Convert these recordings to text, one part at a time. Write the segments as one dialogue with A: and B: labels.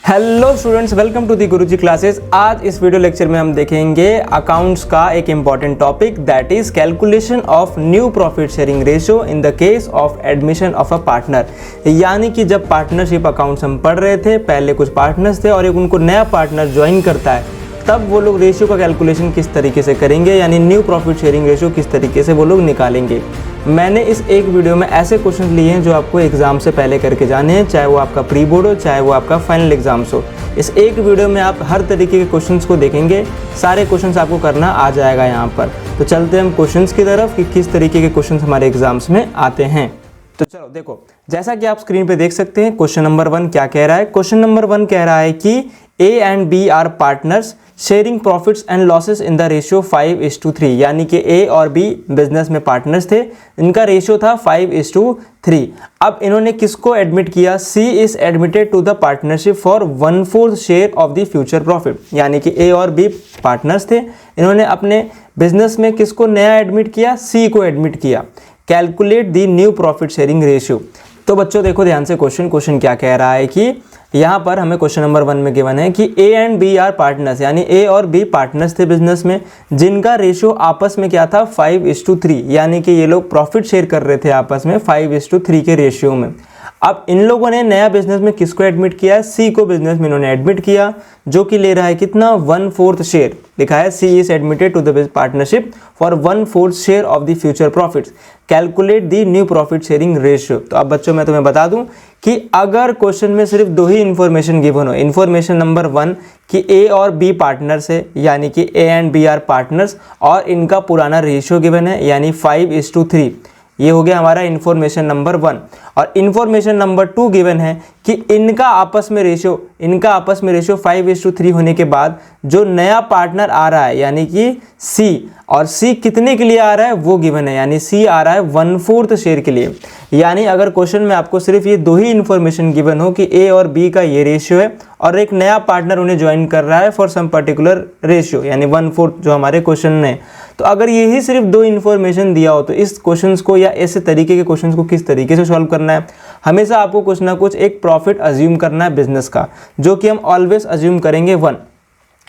A: Hello students, welcome to the Guruji classes. आज इस video lecture में हम देखेंगे अकाउंट्स का एक important topic, that is calculation of new profit sharing ratio in the case of admission of a partner. यानी कि जब पार्टनरशिप अकाउंट्स हम पढ़ रहे थे, पहले कुछ पार्टनर्स थे और एक उनको नया पार्टनर ज्वाइन करता है, तब वो लोग रेशियो का कैलकुलेशन किस तरीके से करेंगे, यानी न्यू प्रॉफिट शेयरिंग रेशियो किस तरीके से वो लोग निकालेंगे। मैंने इस एक वीडियो में ऐसे क्वेश्चन लिए हैं जो आपको एग्जाम से पहले करके जाने हैं, चाहे वो आपका प्री बोर्ड हो, चाहे वो आपका फाइनल एग्जाम्स हो। इस एक वीडियो में आप हर तरीके के क्वेश्चंस को देखेंगे, सारे क्वेश्चंस आपको करना आ जाएगा यहाँ पर। तो चलते हैं हम क्वेश्चंस की तरफ कि किस तरीके के क्वेश्चंस हमारे एग्जाम्स में आते हैं। तो चलो देखो, जैसा कि आप स्क्रीन पे देख सकते हैं, क्वेश्चन नंबर 1 क्या कह रहा है। क्वेश्चन नंबर 1 कह रहा है कि A and B are partners sharing profits and losses in the ratio 5:3। यानी कि A और B बिजनेस में पार्टनर्स थे, इनका रेशियो था 5:3। अब इन्होंने किसको एडमिट किया? C is admitted to the partnership for 1/4 share of the future profit. यानी कि A और B पार्टनर्स थे, इन्होंने अपने बिजनेस में किसको नया एडमिट किया? C को एडमिट किया। Calculate the new profit sharing ratio. तो बच्चों देखो ध्यान से, क्वेश्चन क्या कह रहा है कि यहाँ पर हमें क्वेश्चन नंबर 1 में गिवन है कि A and B are partners, यानी A और B पार्टनर्स थे बिजनेस में, जिनका रेशियो आपस में क्या था? 5:3। यानी कि ये लोग प्रॉफिट शेयर कर रहे थे आपस में 5:3 के रेशियो में। अब इन लोगों ने नया बिजनेस में किसको एडमिट किया है? C को बिजनेस में इन्होंने एडमिट किया, जो कि ले रहा है कितना? 1/4 शेयर। लिखा है C is admitted to the partnership for 1/4 share of the future profits. Calculate the new profit sharing ratio. तो अब बच्चों मैं तुम्हें बता दूं कि अगर क्वेश्चन में सिर्फ 2 ही इन्फॉर्मेशन गिवन हो, इन्फॉर्मेशन नंबर 1 कि A और B पार्टनर्स है, यानी कि A and B are partners, और इनका पुराना रेशियो गिवन है यानी 5:3, ये हो गया हमारा इन्फॉर्मेशन नंबर 1। और इन्फॉर्मेशन नंबर 2 गिवन है कि इनका आपस में रेशियो 5:3 होने के बाद जो नया पार्टनर आ रहा है यानी कि C, और C कितने के लिए आ रहा है वो गिवन है, यानी C आ रहा है 1/4 शेयर के लिए। यानी अगर क्वेश्चन में आपको सिर्फ ये 2 ही इन्फॉर्मेशन गिवन हो कि A और B का ये रेशियो है और एक नया पार्टनर उन्हें ज्वाइन कर रहा है फॉर सम पर्टिकुलर रेशियो, यानी 1/4 जो हमारे क्वेश्चन में, तो अगर यही सिर्फ 2 इन्फॉर्मेशन दिया हो तो इस क्वेश्चंस को या ऐसे तरीके के क्वेश्चंस को किस तरीके से सॉल्व करना है? हमेशा आपको कुछ ना कुछ एक प्रॉफिट अज्यूम करना है बिजनेस का, जो कि हम ऑलवेज अज्यूम करेंगे 1।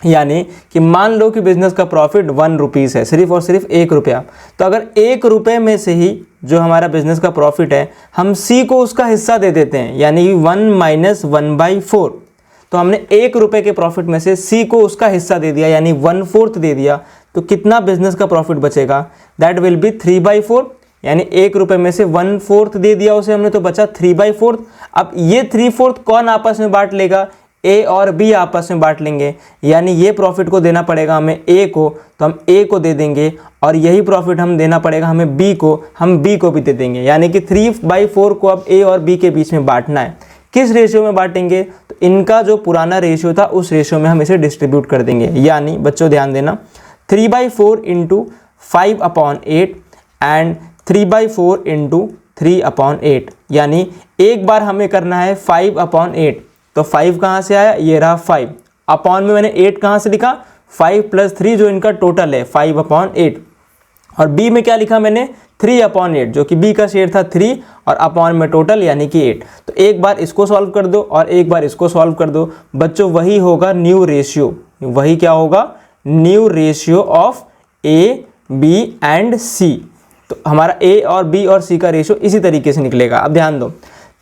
A: यानी कि मान लो कि बिजनेस का प्रॉफिट 1 रुपीज़ है, सिर्फ और सिर्फ 1 रुपया। तो अगर 1 रुपये में से ही जो हमारा बिजनेस का प्रॉफिट है, हम C को उसका हिस्सा दे देते हैं, यानी 1 - 1/4। तो हमने 1 रुपये के प्रॉफिट में से C को उसका हिस्सा दे दिया, यानी 1/4 दे दिया, तो कितना बिजनेस का प्रॉफिट बचेगा? That will B 3/4। यानी 1 रुपये में से 1/4 दे दिया उसे हमने, तो बचा 3/4। अब ये 3/4 कौन आपस में बांट लेगा? A और B आपस में बांट लेंगे, यानी ये प्रॉफिट को देना पड़ेगा हमें A को, तो हम A को दे देंगे, और यही प्रॉफिट हम देना पड़ेगा हमें B को, हम B को भी दे देंगे। यानी कि 3/4 को अब A और B के बीच में बांटना है। किस रेशियो में बांटेंगे? तो इनका जो पुराना रेशियो था उस रेशियो में हम इसे डिस्ट्रीब्यूट कर देंगे। यानी बच्चों ध्यान देना, 3/4 × 5/8 एंड 3/4 × 3/8। यानी एक बार हमें करना है 5/8, तो 5 कहाँ से आया? ये रहा 5। अपॉन में मैंने 8 कहाँ से लिखा? 5 + 3 जो इनका टोटल है 5/8। और B में क्या लिखा मैंने? 3/8, जो कि B का शेयर था 3, और अपॉन में टोटल यानी कि 8। तो एक बार इसको सॉल्व कर दो और एक बार इसको सॉल्व कर दो बच्चों, वही होगा न्यू रेशियो। वही क्या होगा? New ratio of A, B and C। तो हमारा A और B और C का रेशियो इसी तरीके से निकलेगा। अब ध्यान दो,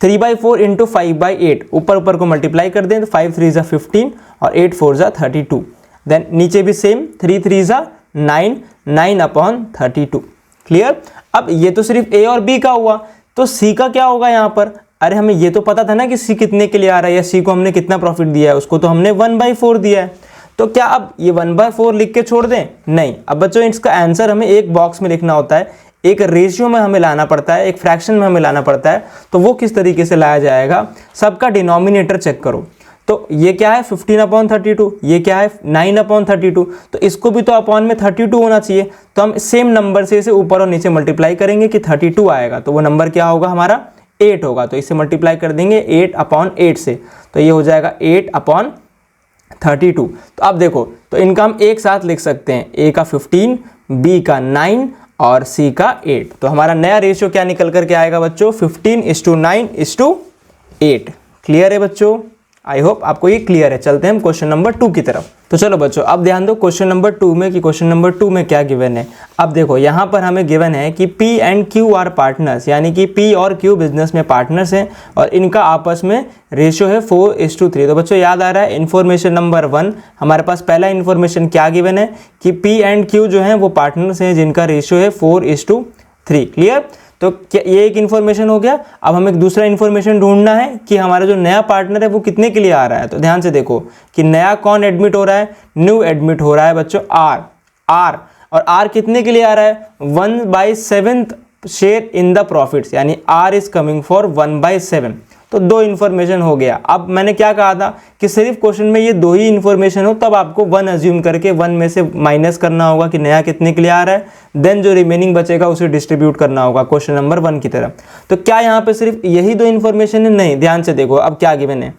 A: 3/4 × 5/8, ऊपर को मल्टीप्लाई कर दें तो 5 × 3 = 15 और 8 × 4 = 32। देन नीचे भी सेम, 3 × 3 = 9, 9/32। क्लियर? अब ये तो सिर्फ A और B का हुआ, तो C का क्या होगा यहाँ पर? अरे हमें ये तो पता था ना कि C कितने के लिए आ रहा है, या C को हमने कितना प्रॉफिट दिया है, उसको तो हमने 1/4 दिया है। तो क्या अब ये 1/4 लिख के छोड़ दें? नहीं। अब बच्चों इसका आंसर हमें एक बॉक्स में लिखना होता है, एक रेशियो में हमें लाना पड़ता है, एक फ्रैक्शन में हमें लाना पड़ता है। तो वो किस तरीके से लाया जाएगा? सबका डिनोमिनेटर चेक करो। तो ये क्या है? 15/32। ये क्या है? 9/32। तो इसको भी तो अपॉन में 32 होना चाहिए, तो हम सेम नंबर से इसे ऊपर और नीचे मल्टीप्लाई करेंगे कि 32 आएगा, तो वो नंबर क्या होगा? हमारा 8 होगा। तो इसे मल्टीप्लाई कर देंगे 8/8 से, तो ये हो जाएगा 8/32। तो अब देखो, तो इनका हम एक साथ लिख सकते हैं, A का 15, B का 9 और C का 8। तो हमारा नया रेशियो क्या निकल करके आएगा बच्चों? 15:9:8। क्लियर है बच्चों? आई होप आपको ये क्लियर है। चलते हैं हम क्वेश्चन नंबर 2 की तरफ। तो चलो बच्चों, अब ध्यान दो क्वेश्चन नंबर 2 में कि क्वेश्चन नंबर 2 में क्या गिवन है। अब देखो यहाँ पर हमें गिवन है कि P and Q are partners, यानी कि P और Q बिजनेस में पार्टनर्स हैं और इनका आपस में रेशियो है 4:3। तो बच्चों याद आ रहा है इन्फॉर्मेशन नंबर 1, हमारे पास पहला इन्फॉर्मेशन क्या गिवन है कि P एंड Q जो हैं वो पार्टनर्स हैं जिनका रेशियो है 4:3। क्लियर। तो क्या ये एक इन्फॉर्मेशन हो गया। अब हमें एक दूसरा इन्फॉर्मेशन ढूंढना है कि हमारा जो नया पार्टनर है वो कितने के लिए आ रहा है। तो ध्यान से देखो कि नया कौन एडमिट हो रहा है, न्यू एडमिट हो रहा है बच्चों आर और आर कितने के लिए आ रहा है 1/7 शेयर इन द प्रॉफिट्स, यानी आर इज कमिंग फॉर 1/7। तो दो इन्फॉर्मेशन हो गया। अब मैंने क्या कहा था कि सिर्फ क्वेश्चन में ये दो ही इन्फॉर्मेशन हो तब आपको 1 अज्यूम करके 1 में से माइनस करना होगा कि नया कितने के लिए आ रहा है, देन जो रिमेनिंग बचेगा उसे डिस्ट्रीब्यूट करना होगा क्वेश्चन नंबर 1 की तरफ। तो क्या यहाँ पे सिर्फ यही दो इन्फॉर्मेशन है? नहीं, ध्यान से देखो अब क्या गिवन है।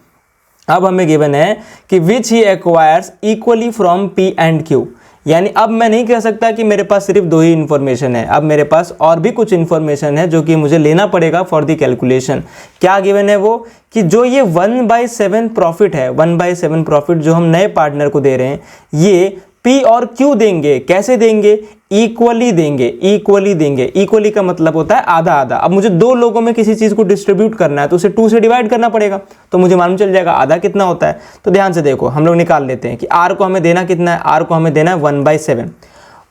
A: अब हमें गिवन है कि which he acquires equally from P and Q, यानी अब मैं नहीं कह सकता कि मेरे पास सिर्फ दो ही इन्फॉर्मेशन है, अब मेरे पास और भी कुछ इन्फॉर्मेशन है जो कि मुझे लेना पड़ेगा फॉर द कैलकुलेशन। क्या गिवन है वो कि जो ये 1/7 प्रॉफिट है, 1/7 प्रॉफिट जो हम नए पार्टनर को दे रहे हैं, ये P और Q देंगे। कैसे देंगे? इक्वली देंगे। इक्वली देंगे, इक्वली का मतलब होता है आधा आधा। अब मुझे दो लोगों में किसी चीज़ को डिस्ट्रीब्यूट करना है तो उसे 2 से डिवाइड करना पड़ेगा, तो मुझे मालूम चल जाएगा आधा कितना होता है। तो ध्यान से देखो हम लोग निकाल लेते हैं कि R को हमें देना कितना है, R को हमें देना है 1/7।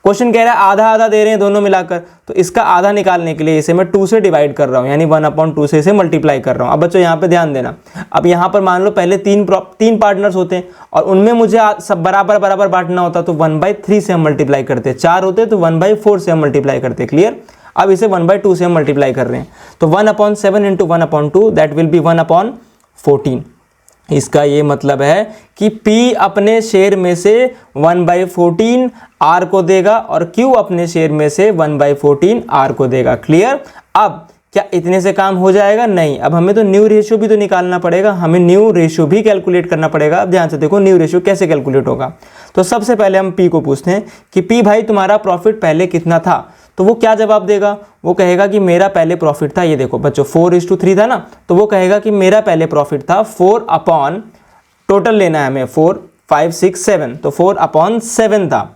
A: क्वेश्चन कह रहा है आधा आधा दे रहे हैं दोनों मिलाकर, तो इसका आधा निकालने के लिए इसे मैं 2 से डिवाइड कर रहा हूँ, यानी 1/2 से इसे मल्टीप्लाई कर रहा हूँ। अब बच्चों यहाँ पे ध्यान देना, अब यहाँ पर मान लो पहले तीन पार्टनर्स होते हैं और उनमें मुझे सब बराबर बराबर बांटना होता, तो 1/3 से हम मल्टीप्लाई करते। 4 होते तो 1/4 से हम मल्टीप्लाई करते। क्लियर। अब इसे 1/2 से हम मल्टीप्लाई कर रहे हैं, तो 1/7 इंटू 1/2 दैट विल बी 1/14। इसका ये मतलब है कि P अपने शेयर में से 1/14 R को देगा और Q अपने शेयर में से 1/14 R को देगा। क्लियर। अब क्या इतने से काम हो जाएगा? नहीं, अब हमें तो न्यू रेशियो भी तो निकालना पड़ेगा, हमें न्यू रेशियो भी कैलकुलेट करना पड़ेगा। अब ध्यान से देखो न्यू रेशियो कैसे कैलकुलेट होगा। तो सबसे पहले हम P को पूछते हैं कि P भाई तुम्हारा प्रॉफिट पहले कितना था। तो वो क्या जवाब देगा? वो कहेगा कि मेरा पहले प्रॉफिट था, ये देखो बच्चों 4:3 था ना, तो वो कहेगा कि मेरा पहले प्रॉफिट था 4 अपॉन, टोटल लेना है हमें 4, 5, 6, 7, तो 4/7 था।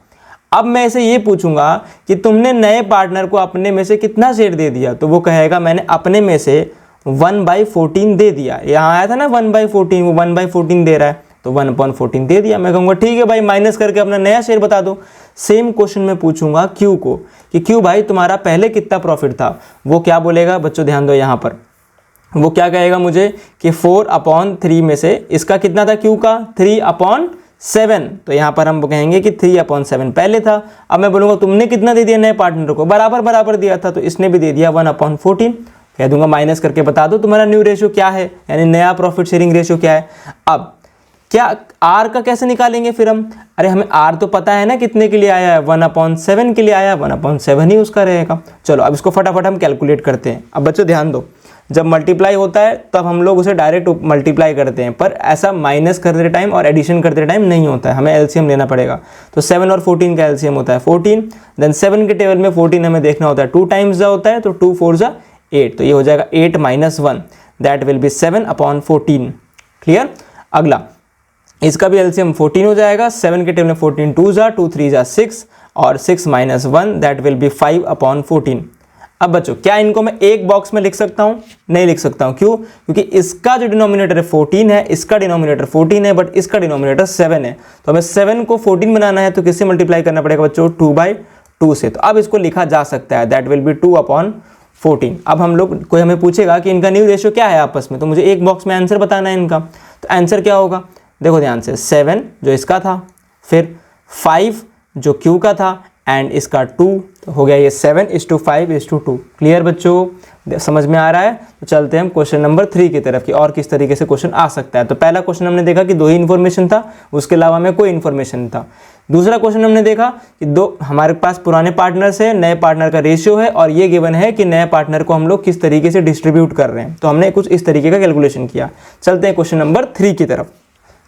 A: अब मैं इसे ये पूछूंगा कि तुमने नए पार्टनर को अपने में से कितना शेयर दे दिया, तो वो कहेगा मैंने अपने में से 1/14 दे दिया। यहाँ आया था ना 1/14, वो 1/14 दे रहा है तो 1/14 दे दिया। मैं कहूँगा ठीक है भाई, माइनस करके अपना नया शेयर बता दो। सेम क्वेश्चन में पूछूंगा Q को कि Q भाई तुम्हारा पहले कितना प्रॉफिट था। वो क्या बोलेगा बच्चों, ध्यान दो यहाँ पर, वो क्या कहेगा मुझे कि 4/3 में से इसका कितना था Q का 3/7, तो यहाँ पर हम कहेंगे कि 3/7 पहले था। अब मैं बोलूँगा तुमने कितना दे दिया नए पार्टनर को, बराबर बराबर दिया था, तो इसने भी दे दिया 1/14। कह दूंगा माइनस करके बता दो तुम्हारा न्यू रेशियो क्या है, यानी नया प्रॉफिट शेयरिंग रेशियो क्या है। अब क्या R का कैसे निकालेंगे फिर हम? अरे हमें R तो पता है ना कितने के लिए आया है, 1/7 के लिए आया है, 1/7 ही उसका रहेगा। चलो अब इसको फटाफट हम कैलकुलेट करते हैं। अब बच्चों ध्यान दो, जब मल्टीप्लाई होता है तब हम लोग उसे डायरेक्ट मल्टीप्लाई करते हैं, पर ऐसा माइनस करते टाइम और एडिशन करते टाइम नहीं होता है, हमें एलसीएम लेना पड़ेगा। तो 7 और 14 का एलसीएम होता है 14, देन 7 के टेबल में 14 हमें देखना होता है 2 टाइम्स जा होता है, तो 2 4 जा 8, तो ये हो जाएगा 8 - 1 दैट विल बी 7/14। क्लियर। अगला इसका भी एलसीएम 14 हो जाएगा, 7 के टेबल में 14 2 जा 2 3 जा 6 और 6 - 1 दैट विल बी 5/14। अब बच्चों क्या इनको मैं एक बॉक्स में लिख सकता हूँ? नहीं लिख सकता हूँ। क्यों? क्योंकि इसका जो डिनोमिनेटर है 14 है, इसका डिनोमिनेटर 14 है, बट इसका डिनोमिनेटर 7 है। तो हमें 7 को 14 बनाना है तो किससे मल्टीप्लाई करना पड़ेगा बच्चों? 2/2 से। तो अब इसको लिखा जा सकता है, दैट विल बी 2/14। अब हम लोग, कोई हमें पूछेगा कि इनका न्यू रेशियो क्या है आपस में, तो मुझे एक बॉक्स में आंसर बताना है इनका। तो आंसर क्या होगा? देखो ध्यान से, 7 जो इसका था, फिर 5 जो Q का था, एंड इसका 2, तो हो गया ये 7:5:2। क्लियर बच्चों, समझ में आ रहा है? तो चलते हैं हम क्वेश्चन नंबर 3 की तरफ कि और किस तरीके से क्वेश्चन आ सकता है। तो पहला क्वेश्चन हमने देखा कि दो ही इन्फॉर्मेशन था, उसके अलावा में कोई इन्फॉर्मेशन नहीं था। दूसरा क्वेश्चन हमने देखा कि दो हमारे पास पुराने पार्टनर्स है, नए पार्टनर का रेशियो है, और ये गिवन है कि नए पार्टनर को हम लोग किस तरीके से डिस्ट्रीब्यूट कर रहे हैं। तो हमने कुछ इस तरीके का कैलकुलेशन किया। चलते हैं क्वेश्चन नंबर 3 की तरफ।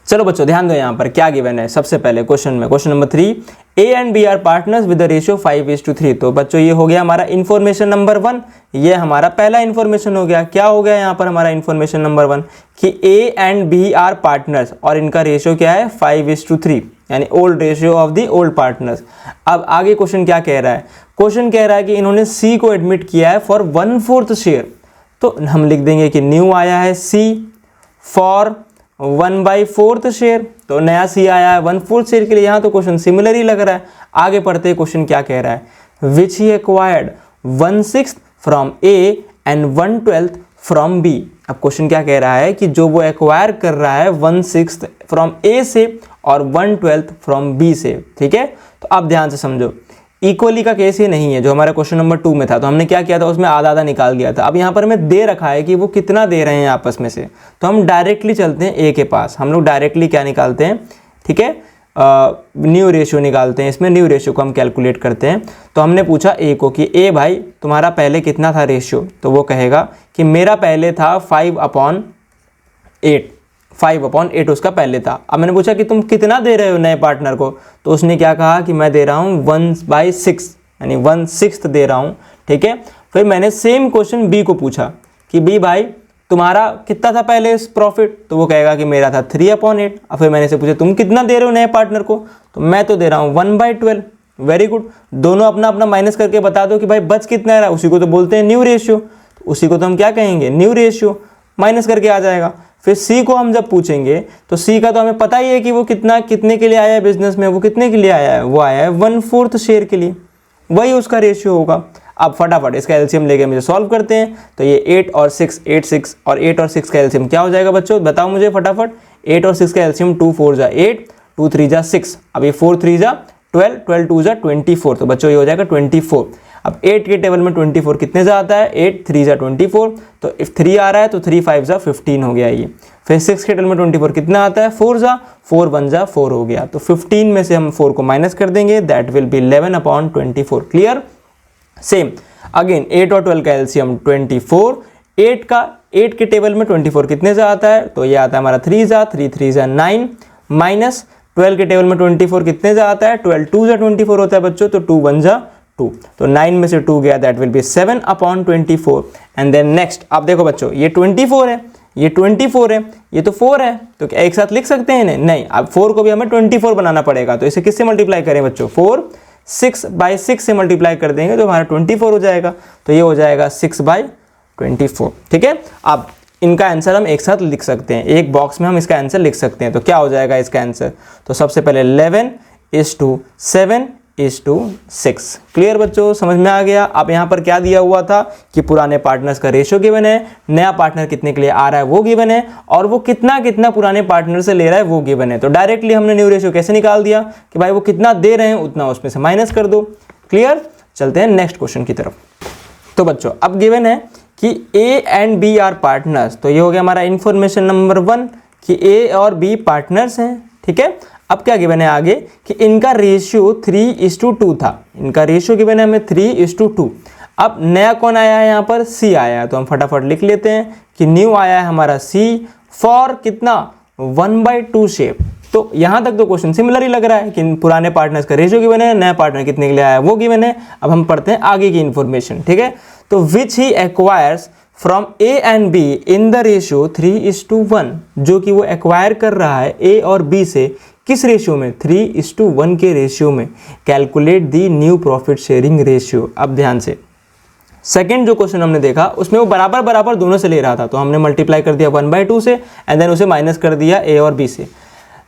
A: चलो बच्चों ध्यान दो यहाँ पर क्या गिवन है। सबसे पहले क्वेश्चन में, question number 3, A and B are partners with the ratio 5:3। तो बच्चों ये हो गया हमारा इन्फॉर्मेशन नंबर 1, ये हमारा पहला इन्फॉर्मेशन हो गया। क्या हो गया यहाँ पर हमारा इन्फॉर्मेशन नंबर 1 कि A and B are partners और इनका रेशियो क्या है 5:3, यानी old ratio of the old partners. अब आगे क्वेश्चन क्या कह रहा है, क्वेश्चन कह रहा है कि इन्होंने सी को एडमिट किया है फॉर 1/4 शेयर। तो हम लिख देंगे कि न्यू आया है सी फॉर 1/4 शेयर, तो नया सी आया है 1/4 शेयर के लिए। यहाँ तो क्वेश्चन सिमिलर ही लग रहा है। आगे पढ़ते क्वेश्चन क्या कह रहा है, which he acquired 1/6 from A and 1/12 from B. अब क्वेश्चन क्या कह रहा है कि जो वो एक्वायर कर रहा है 1/6 फ्रॉम ए से और 1/12 फ्रॉम बी से। ठीक है, तो आप ध्यान से समझो, इक्वली का केस ये नहीं है जो हमारा क्वेश्चन नंबर 2 में था। तो हमने क्या किया था, उसमें आधा आधा निकाल दिया था। अब यहाँ पर हमें दे रखा है कि वो कितना दे रहे हैं आपस में से, तो हम डायरेक्टली चलते हैं ए के पास। हम लोग डायरेक्टली क्या निकालते हैं, ठीक है, न्यू रेशियो निकालते हैं। इसमें न्यू रेशियो को हम कैलकुलेट करते हैं। तो हमने पूछा ए को कि ए भाई तुम्हारा पहले कितना था रेशियो, तो वो कहेगा कि मेरा पहले था 5/8, 5/8 उसका पहले था। अब मैंने पूछा कि तुम कितना दे रहे हो नए पार्टनर को, तो उसने क्या कहा कि मैं दे रहा हूँ 1/6, यानी 1/6 दे रहा हूँ। ठीक है, फिर मैंने सेम क्वेश्चन बी को पूछा कि बी भाई तुम्हारा कितना था पहले इस प्रॉफिट, तो वो कहेगा कि मेरा था 3/8। अब फिर मैंने से पूछा तुम कितना दे रहे हो नए पार्टनर को, तो मैं तो दे रहा हूँ 1/12। वेरी गुड, दोनों अपना अपना माइनस करके बता दो कि भाई बच कितना रहा, उसी को तो बोलते हैं न्यू रेशियो। उसी को तो हम क्या कहेंगे, न्यू रेशियो, माइनस करके आ जाएगा। फिर सी को हम जब पूछेंगे तो सी का तो हमें पता ही है कि वो कितने के लिए आया है बिजनेस में, वो कितने के लिए आया है, वो आया है 1/4 शेयर के लिए, वही उसका रेशियो होगा। अब फटाफट इसका एलसीएम लेके मुझे सॉल्व करते हैं। तो ये 8 और 6, 8 6 और 8 और 6 का एलसीएम क्या हो जाएगा बच्चों, बताओ मुझे फटाफट। 8 और 6 का एलसीएम 2 4 जा 8, 2 3 जा 6, अब ये 4 3 जा 12, 12 2 जा 24। तो बच्चों ये हो जाएगा 24। अब 8 के टेबल में 24 कितने से आता है, 8 3 जा 24, तो इफ 3 आ रहा है तो 3 5 जा 15 हो गया ये। फिर 6 के टेबल में 24 कितना आता है, 4 जा 4 1 जा 4 हो गया। तो 15 में से हम 4 को माइनस कर देंगे, that will B 11/24। Clear. Same again 8 और 12 का एलसीएम 24। 8 के टेबल में 24 कितने से आता है, तो ये आता है हमारा 3 जा 3 3 जा 9, माइनस 12 के टेबल में 24 कितने से आता है, 12 2 जा 24 होता है बच्चों, तो 2 1 जा 2, तो 9 में से 2 गया, that will be 7/24। And then next आप देखो बच्चों, ये 24 है, ये 24 है, ये तो 4 है, तो क्या एक साथ लिख सकते हैं इन्हें, नहीं। अब 4 को भी हमें 24 बनाना पड़ेगा, तो इसे किससे मल्टीप्लाई करें बच्चों, 4 6/6 से मल्टीप्लाई कर देंगे तो हमारा 24 हो जाएगा। तो ये हो जाएगा 6/24। ठीक है, अब इनका आंसर हम एक साथ लिख सकते हैं, एक बॉक्स में हम इसका आंसर लिख सकते हैं। तो क्या हो जाएगा इसका आंसर, तो सबसे पहले 11:7:6। क्लियर बच्चों, समझ में आ गया। अब यहाँ पर क्या दिया हुआ था कि पुराने पार्टनर्स का रेशियो गिवन है, नया पार्टनर कितने के लिए आ रहा है वो गिवन है, और वो कितना कितना पुराने पार्टनर से ले रहा है वो गिवन है। तो डायरेक्टली हमने न्यू रेशियो कैसे निकाल दिया कि भाई वो कितना दे रहे हैं उतना उसमें से माइनस कर दो। क्लियर, चलते हैं नेक्स्ट क्वेश्चन की तरफ। तो बच्चों अब गिवन है कि A and B are partners, तो ये हो गया हमारा इन्फॉर्मेशन नंबर 1 कि ए और बी पार्टनर्स हैं। ठीक है, अब क्या गिवन है आगे कि इनका रेशियो 3:2 था, इनका रेशियो गिवन है हमें 3:2। अब नया कौन आया है यहाँ पर, सी आया है, तो हम फटाफट लिख लेते हैं कि न्यू आया है हमारा सी फॉर कितना 1/2 शेयर। तो यहाँ तक तो क्वेश्चन सिमिलर ही लग रहा है कि पुराने पार्टनर्स का रेशियो गिवन है, नया पार्टनर कितने के लिए आया है वो गिवन है। अब हम पढ़ते हैं आगे की इन्फॉर्मेशन। ठीक है, तो which he acquires from A and B in the ratio 3:1, जो कि वो एक्वायर कर रहा है ए और बी से किस रेशियो में, 3:1 के रेशियो में। Calculate the new profit sharing ratio. अब ध्यान से, सेकंड जो क्वेश्चन हमने देखा उसमें वो बराबर बराबर दोनों से ले रहा था, तो हमने मल्टीप्लाई कर दिया 1/2 से एंड देन उसे माइनस कर दिया ए और बी से।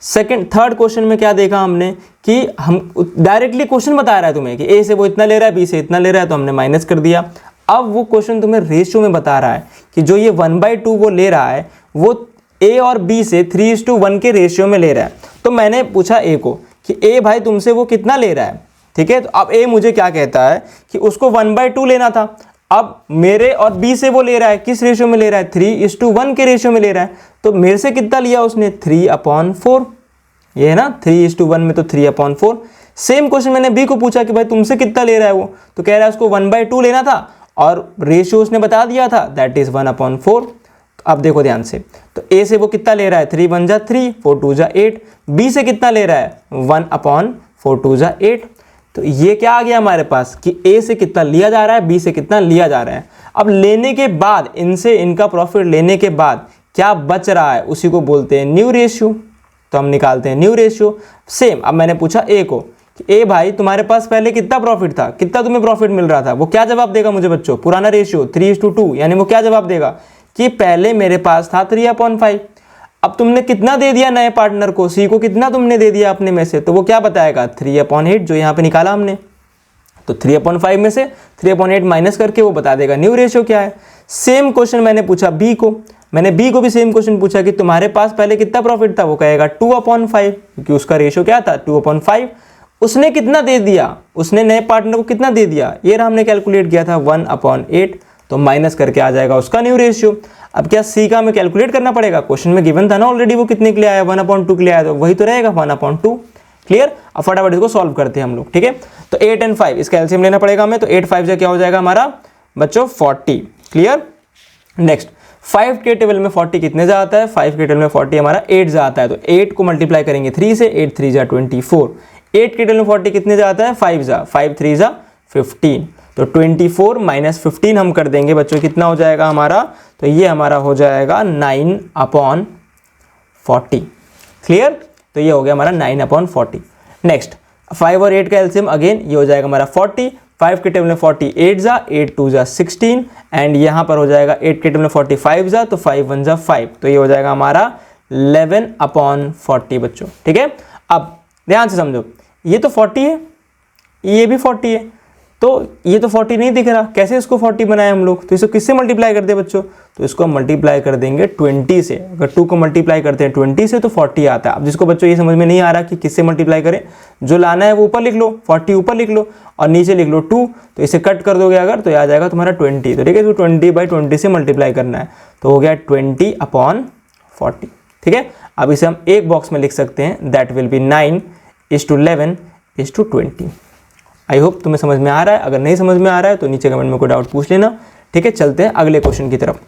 A: थर्ड क्वेश्चन में क्या देखा हमने कि हम डायरेक्टली क्वेश्चन बता रहा है तुम्हें कि ए से वो इतना ले रहा है, बी से इतना ले रहा है, तो हमने माइनस कर दिया। अब वो क्वेश्चन तुम्हें रेशियो में बता रहा है कि जो ये 1/2 वो ले रहा है वो ए और बी से 3:1 के रेशियो में ले रहा है। तो मैंने पूछा ए को कि ए भाई तुमसे वो कितना ले रहा है। ठीक है, तो अब ए मुझे क्या कहता है कि उसको 1/2 लेना था। अब मेरे और बी से वो ले रहा है, किस रेशियो में ले रहा है, 3:1 के रेशियो में ले रहा है। तो मेरे से कितना लिया उसने, 3/4। ये है ना 3:1 में, तो 3/4। सेम क्वेश्चन मैंने बी को पूछा कि भाई तुमसे कितना ले रहा है वो, तो कह रहा है उसको 1/2 लेना था और रेशियो उसने बता दिया था, दैट इज 1/4। अब देखो ध्यान से, तो ए से वो कितना ले रहा है 3 1 जा 3, 4 2 जा 8, बी से कितना ले रहा है 1/4 2 जा 8। तो ये क्या आ गया हमारे पास कि ए से कितना लिया जा रहा है, बी से कितना लिया जा रहा है। अब लेने के बाद इनसे इनका प्रॉफिट लेने के बाद क्या बच रहा है उसी को बोलते हैं न्यू रेशियो। तो हम निकालते हैं न्यू रेशियो। सेम अब मैंने पूछा ए को कि ए भाई तुम्हारे पास पहले कितना प्रॉफिट था, कितना तुम्हें प्रॉफिट मिल रहा था, वो क्या जवाब देगा मुझे बच्चों, पुराना रेशियो 3:2, यानी वो क्या जवाब देगा कि पहले मेरे पास था 3/5। अब तुमने कितना दे दिया नए पार्टनर को, सी को कितना तुमने दे दिया अपने में से, तो वो क्या बताएगा 3/8 जो यहाँ पे निकाला हमने। तो 3/5 में से 3/8 माइनस करके वो बता देगा न्यू रेशियो क्या है। सेम क्वेश्चन मैंने पूछा बी को, मैंने बी को भी सेम क्वेश्चन पूछा कि तुम्हारे पास पहले कितना प्रॉफिट था, वो कहेगा 2/5 क्योंकि उसका रेशियो क्या था 2/5। उसने कितना दे दिया, उसने नए पार्टनर को कितना दे दिया, ये रहा हमने कैलकुलेट किया था 1/8, तो माइनस करके आ जाएगा उसका न्यू रेशियो। अब क्या सी का हमें कैलकुलेट करना पड़ेगा, क्वेश्चन में गिवन था ना ऑलरेडी वो कितने के लिए आया 1/2 के लिए आया, तो वही तो रहेगा 1/2। क्लियर। अब फटाफट इसको सॉल्व करते हैं हम लोग, ठीक है। तो 8 और 5 इसका एलसीएम लेना पड़ेगा हमें, तो 8 5 से क्या हो जाएगा हमारा बच्चों 40। क्लियर। नेक्स्ट 5 के टेबल में 40 कितने से आता है, 5 के टेबल में 40 हमारा 8 से आता है, तो 8 को मल्टीप्लाई करेंगे 3 से, 8 3 जा 24। 8 के टेबल में 40 कितने से आता है 5 जा, 5 3 जा 15, तो 24 माइनस 15 हम कर देंगे बच्चों, कितना हो जाएगा हमारा, तो ये हमारा हो जाएगा 9/40। क्लियर। तो ये हो गया हमारा 9/40। नेक्स्ट 5 और 8 का एलसीएम अगेन ये हो जाएगा हमारा 40। 5 के टेबल में 40 8 जा, 8 2 जा 16, एंड यहाँ पर हो जाएगा 8 के टेबल में 45 जा, तो 5 1 जा 5, तो ये हो जाएगा हमारा 11/40 बच्चों, ठीक है। अब ध्यान से समझो, ये तो 40 है, ये भी 40 है, तो ये तो 40 नहीं दिख रहा, कैसे इसको 40 बनाए हम लोग, तो इसको किससे मल्टीप्लाई करते हैं बच्चों, तो इसको हम मल्टीप्लाई कर देंगे 20 से। अगर 2 को मल्टीप्लाई करते हैं 20 से तो 40 आता है। अब जिसको बच्चों ये समझ में नहीं आ रहा कि किससे मल्टीप्लाई करें, जो लाना है वो ऊपर लिख लो, 40 ऊपर लिख लो और नीचे लिख लो 2, तो इसे कट कर दोगे अगर तो आ जाएगा तुम्हारा 20, तो ठीक है, तो 20/20 से मल्टीप्लाई करना है, तो हो गया 20/40, ठीक है। अब इसे हम एक बॉक्स में लिख सकते हैं, that will B 9:11:20। I hope तुम्हें समझ में आ रहा है, अगर नहीं समझ में आ रहा है तो नीचे कमेंट में कोई डाउट पूछ लेना, ठीक है। चलते हैं अगले क्वेश्चन की तरफ।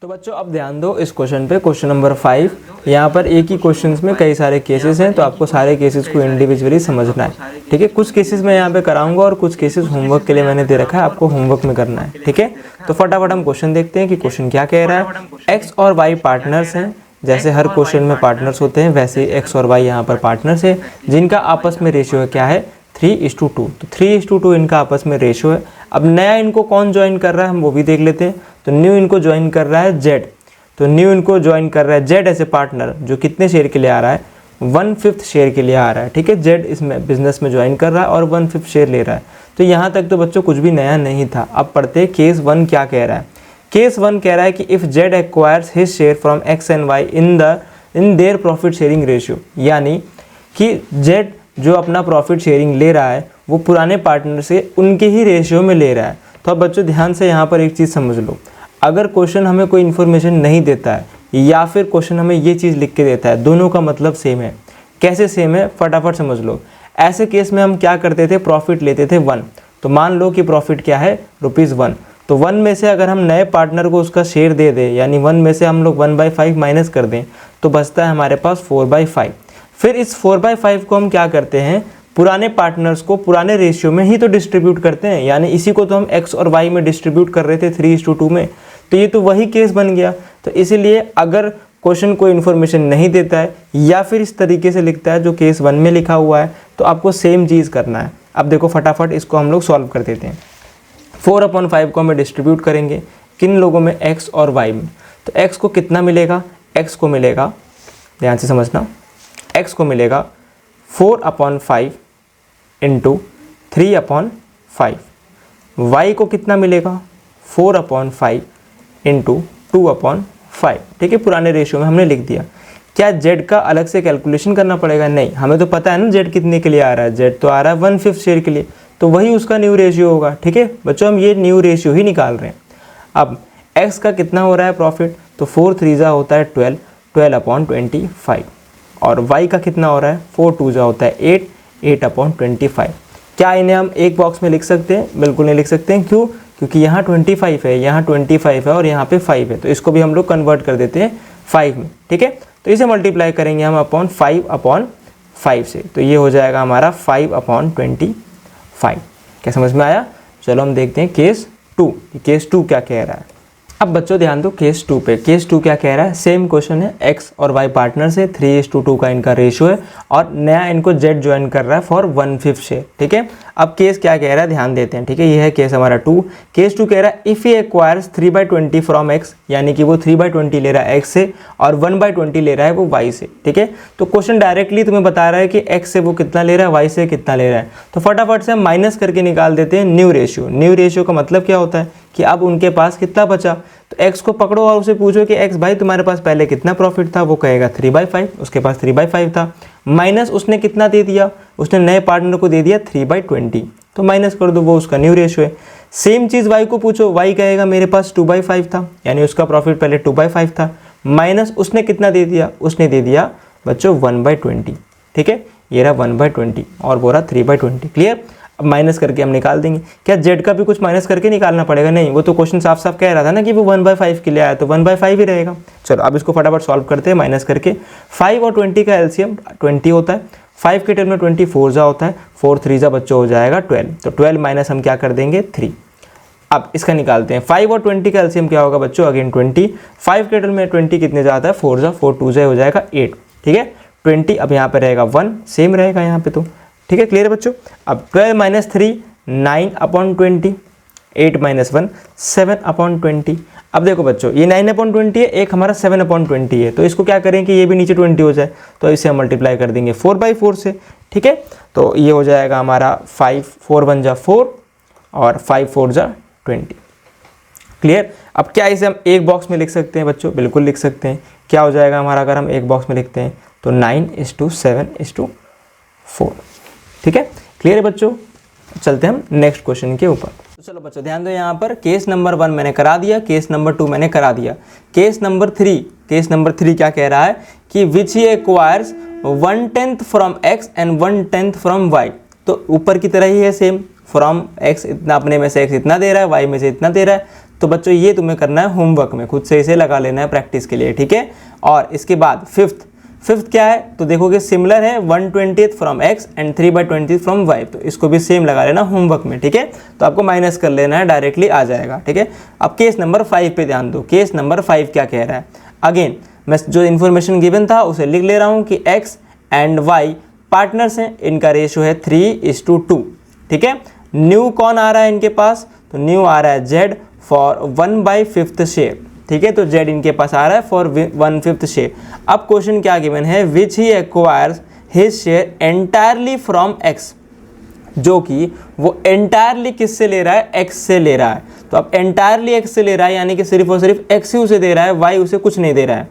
A: तो बच्चों अब ध्यान दो इस क्वेश्चन पे, क्वेश्चन नंबर 5। यहाँ पर एक ही क्वेश्चन में कई सारे केसेस हैं, तो आपको सारे केसेस को इंडिविजुअली समझना है, ठीक है। कुछ केसेस मैं यहाँ पे कराऊंगा और कुछ केसेस होमवर्क के लिए मैंने दे रखा है, आपको होमवर्क में करना है, ठीक है। तो फटाफट हम क्वेश्चन देखते हैं कि क्वेश्चन क्या कह रहा है। एक्स और वाई पार्टनर्स हैं, जैसे हर क्वेश्चन में पार्टनर्स होते हैं वैसे एक्स और वाई यहाँ पर पार्टनर्स है, जिनका आपस में रेशियो क्या है 3:2, तो 3:2 इनका आपस में रेशियो है। अब नया इनको कौन ज्वाइन कर रहा है हम वो भी देख लेते हैं। तो न्यू इनको ज्वाइन कर रहा है जेड, तो न्यू इनको ज्वाइन कर रहा है जेड ऐसे पार्टनर, जो कितने शेयर के लिए आ रहा है 1/5 शेयर के लिए आ रहा है, ठीक है। जेड इसमें बिजनेस में ज्वाइन कर रहा है और 1/5 शेयर ले रहा है। तो यहाँ तक तो बच्चों कुछ भी नया नहीं था। अब पढ़ते हैं केस 1 क्या कह रहा है। केस 1 कह रहा है कि if Z acquires his share from X and Y in their profit sharing ratio, यानी कि जेड जो अपना प्रॉफिट शेयरिंग ले रहा है वो पुराने पार्टनर से उनके ही रेशियो में ले रहा है। तो अब बच्चों ध्यान से यहाँ पर एक चीज़ समझ लो, अगर क्वेश्चन हमें कोई इन्फॉर्मेशन नहीं देता है या फिर क्वेश्चन हमें ये चीज़ लिख के देता है, दोनों का मतलब सेम है। कैसे सेम है फटाफट समझ लो। ऐसे केस में हम क्या करते थे, प्रॉफिट लेते थे 1, तो मान लो कि प्रॉफिट क्या है ₹1, तो 1 में से अगर हम नए पार्टनर को उसका शेयर दे दें, यानी 1 में से हम लोग 1/5 माइनस कर दें, तो बचता है हमारे पास 4/5। फिर इस 4/5 को हम क्या करते हैं, पुराने पार्टनर्स को पुराने रेशियो में ही तो डिस्ट्रीब्यूट करते हैं, यानी इसी को तो हम एक्स और वाई में डिस्ट्रीब्यूट कर रहे थे 3:2 में, तो ये तो वही केस बन गया। तो इसीलिए अगर क्वेश्चन कोई इन्फॉर्मेशन नहीं देता है या फिर इस तरीके से लिखता है जो केस 1 में लिखा हुआ है, तो आपको सेम चीज़ करना है। अब देखो फटाफट इसको हम लोग सॉल्व कर देते हैं। 4/5 को हमें डिस्ट्रीब्यूट करेंगे किन लोगों में, एक्स और वाई में। तो एक्स को कितना मिलेगा, एक्स को मिलेगा, ध्यान से समझना, एक्स को मिलेगा 4/5 इंटू 3/5। वाई को कितना मिलेगा 4/5 इंटू 2/5, ठीक है। पुराने रेशियो में हमने लिख दिया। क्या जेड का अलग से कैलकुलेशन करना पड़ेगा, नहीं, हमें तो पता है ना जेड कितने के लिए आ रहा है, जेड तो आ रहा है 1/5 शेयर के लिए, तो वही उसका न्यू रेशियो होगा, ठीक है बच्चों। हम ये न्यू रेशियो ही निकाल रहे हैं। अब एक्स का कितना हो रहा है प्रॉफिट, तो 4 3 होता है 12, 12/25, और y का कितना हो रहा है 4 2 होता है 8, 8/25। क्या इन्हें हम एक बॉक्स में लिख सकते हैं, बिल्कुल नहीं लिख सकते हैं। क्यों, क्योंकि यहाँ 25 है, यहाँ 25 है और यहाँ पे 5 है, तो इसको भी हम लोग कन्वर्ट कर देते हैं 5 में, ठीक है। तो इसे मल्टीप्लाई करेंगे हम अपॉन 5 से, तो ये हो जाएगा हमारा 5/25। क्या समझ में आया? चलो हम देखते हैं केस 2, केस 2 क्या कह रहा है। अब बच्चों ध्यान दो केस 2 पे। केस 2 क्या कह रहा है? सेम क्वेश्चन है, x और y पार्टनर से 3:2 का इनका रेशियो है और नया इनको z ज्वाइन कर रहा है फॉर 1/5 शेयर, ठीक है। अब केस क्या कह रहा है ध्यान देते हैं, ठीक है। ये है केस हमारा 2। केस 2 कह रहा है if he acquires 3/20 from x, यानी कि वो 3/20 ले रहा है x से और 1/20 ले रहा है वो y से, ठीक है। तो क्वेश्चन डायरेक्टली तुम्हें बता रहा है कि x से वो कितना ले रहा है, y से कितना ले रहा है, तो फटाफट से हम माइनस करके निकाल देते हैं न्यू रेशियो। न्यू रेशियो का मतलब क्या होता है कि अब उनके पास कितना बचा, तो x को पकड़ो और उसे पूछो कि x भाई तुम्हारे पास पहले कितना प्रॉफिट था, वो कहेगा 3/5, उसके पास 3/5 था, माइनस उसने कितना दे दिया, उसने नए पार्टनर को दे दिया 3/20, तो माइनस कर दो, वो उसका न्यू रेशियो है। सेम चीज़ y को पूछो, y कहेगा मेरे पास 2/5 था, यानी उसका प्रॉफिट पहले 2/5 था, माइनस उसने कितना दे दिया, उसने दे दिया बच्चों 1/20, ठीक है। ये रहा 1/20 और वो रहा 3/20, क्लियर। अब माइनस करके हम निकाल देंगे। क्या जेड का भी कुछ माइनस करके निकालना पड़ेगा? नहीं, वो तो क्वेश्चन साफ साफ कह रहा था ना कि वो 1/5 के लिए आया, तो 1/5 ही रहेगा। चलो अब इसको फटाफट सॉल्व करते हैं माइनस करके। 5 और 20 का एलसीएम 20 होता है, 5 के टर्म में 20 4 जा होता है, 4 3 जा बच्चों हो जाएगा 12, तो 12 माइनस हम क्या कर देंगे 3। अब इसका निकालते हैं, 5 और 20 का एलसीएम क्या होगा बच्चों, अगेन 20, 5 के टर्म में 20 कितने जाता है 4 जा, 4 2 जा हो जाएगा 8, ठीक है। 20 अब यहाँ पे रहेगा 1, सेम रहेगा यहाँ पे, तो ठीक है, क्लियर है बच्चों। अब 12 - 3 9/20, 8 - 1 7/20। अब देखो बच्चों ये 9/20 है, एक हमारा 7/20 है, तो इसको क्या करें कि ये भी नीचे 20 हो जाए, तो इसे हम मल्टीप्लाई कर देंगे 4/4 से, ठीक है। तो ये हो जाएगा हमारा 5 4 1 जा 4 और 5 4 जा 20, क्लियर। अब क्या इसे हम एक बॉक्स में लिख सकते हैं बच्चों? बिल्कुल लिख सकते हैं। क्या हो जाएगा हमारा अगर हम एक बॉक्स में लिखते हैं, तो 9:7:4, ठीक है, क्लियर है बच्चों। चलते हैं हम नेक्स्ट क्वेश्चन के ऊपर। तो चलो बच्चों ध्यान दो, यहाँ पर केस नंबर 1 मैंने करा दिया, केस नंबर 2 मैंने करा दिया। केस नंबर 3 क्या कह रहा है कि which he acquires 1/10 from x and 1/10 from y। तो ऊपर की तरह ही है सेम, फ्रॉम x इतना, अपने में से x इतना दे रहा है, y में से इतना दे रहा है। तो बच्चों ये तुम्हें करना है होमवर्क में, खुद से इसे लगा लेना है प्रैक्टिस के लिए, ठीक है। और इसके बाद फिफ्थ क्या है, तो देखोगे सिमिलर है 1/20 from x and 3/20 from y, तो इसको भी सेम लगा लेना होमवर्क में, ठीक है। तो आपको माइनस कर लेना है, डायरेक्टली आ जाएगा, ठीक है। अब केस नंबर 5 पे ध्यान दो। केस नंबर 5 क्या कह रहा है, अगेन मैं जो इन्फॉर्मेशन गिवन था उसे लिख ले रहा हूँ कि x एंड y पार्टनर्स हैं, इनका रेशियो है 3:2, ठीक है। न्यू कौन आ रहा है इनके पास, तो न्यू आ रहा है z फॉर 1/5 शेयर, ठीक है। तो z इनके पास आ रहा है फॉर 1/5 शेयर। अब क्वेश्चन क्या गिवन है, which he acquires his share entirely from x, जो कि वो एंटायरली किससे ले रहा है, x से ले रहा है। तो अब एंटायरली x से ले रहा है, यानी कि सिर्फ और सिर्फ x ही उसे दे रहा है, y उसे कुछ नहीं दे रहा है।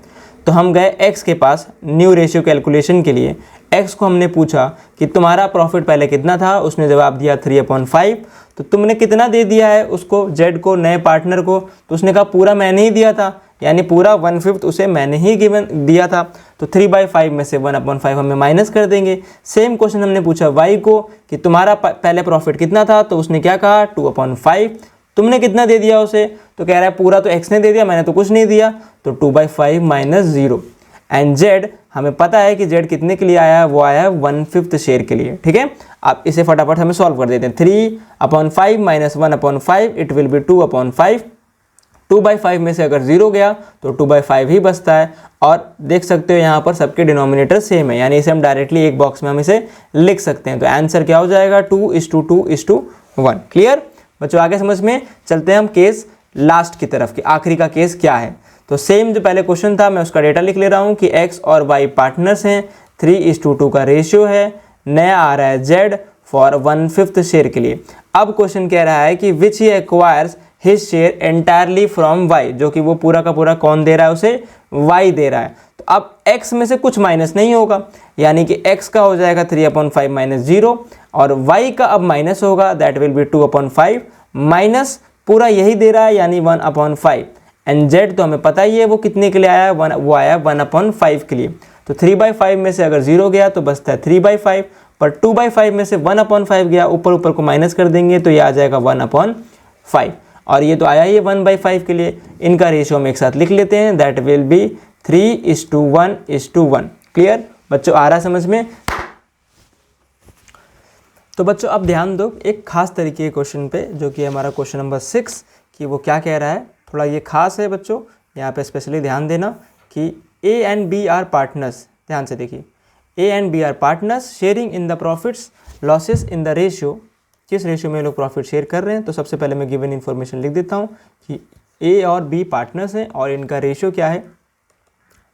A: तो हम गए x के पास न्यू रेशियो कैलकुलेशन के लिए। x को हमने पूछा कि तुम्हारा प्रॉफिट पहले कितना था, उसने जवाब दिया 3/5। तो तुमने कितना दे दिया है उसको, z को, नए पार्टनर को, तो उसने कहा पूरा मैंने ही दिया था, यानी पूरा 1/5 उसे मैंने ही गिवन दिया था। तो 3/5 में से 1/5 हमें माइनस कर देंगे। सेम क्वेश्चन हमने पूछा y को कि तुम्हारा पहले प्रॉफिट कितना था, तो उसने क्या कहा 2/5। तुमने कितना दे दिया उसे, तो कह रहा है पूरा तो x ने दे दिया, मैंने तो कुछ नहीं दिया, तो 2/5 - 0। एंड z हमें पता है कि z कितने के लिए आया है, वो आया है 1/5 शेयर के लिए, ठीक है। अब इसे फटाफट हमें सॉल्व कर देते हैं। 3/5 - 1/5 इट विल बी 2/5। 2/5 में से अगर 0 गया तो 2/5 ही बचता है। और देख सकते हो यहाँ पर सबके डिनोमिनेटर सेम है, यानी इसे हम डायरेक्टली एक बॉक्स में हम इसे लिख सकते हैं। तो आंसर क्या हो जाएगा 2:2:1, क्लियर बच्चों। आगे समझ में चलते हैं हम केस लास्ट की तरफ कि आखिरी का केस क्या है। तो सेम जो पहले क्वेश्चन था मैं उसका डेटा लिख ले रहा हूँ कि x और y पार्टनर्स हैं, 3:2 का रेशियो है, नया आ रहा है z फॉर 1/5 शेयर के लिए। अब क्वेश्चन कह रहा है कि which he acquires his share entirely from y, जो कि वो पूरा का पूरा कौन दे रहा है, उसे y दे रहा है। तो अब x में से कुछ माइनस नहीं होगा, यानी कि x का हो जाएगा 3/5 - 0 और y का अब माइनस होगा, दैट विल बी 2/5 माइनस पूरा यही दे रहा है, यानी 1/5। एंड z तो हमें पता ही है वो कितने के लिए आया है, वो आया 1/5 के लिए। तो 3/5 में से अगर 0 गया तो बचता है 3/5, पर 2/5 में से 1/5 गया, ऊपर को माइनस कर देंगे तो ये आ जाएगा 1/5। और ये तो आया ही है 1/5 के लिए, इनका रेशियो हम एक साथ लिख लेते हैं, दैट विल बी 3:1:1। क्लियर बच्चों, आ रहा समझ में? तो बच्चों अब ध्यान दो एक खास तरीके के क्वेश्चन पे, जो कि हमारा क्वेश्चन नंबर 6 कि वो क्या कह रहा है। थोड़ा ये खास है बच्चों, यहाँ पे स्पेशली ध्यान देना कि A and B are partners. ध्यान से देखिए, A and B are partners sharing in the profits losses in the ratio. किस रेशियो में लोग प्रॉफिट शेयर कर रहे हैं? तो सबसे पहले मैं गिवन इन्फॉर्मेशन लिख देता हूँ कि A और B पार्टनर्स हैं और इनका रेशियो क्या है,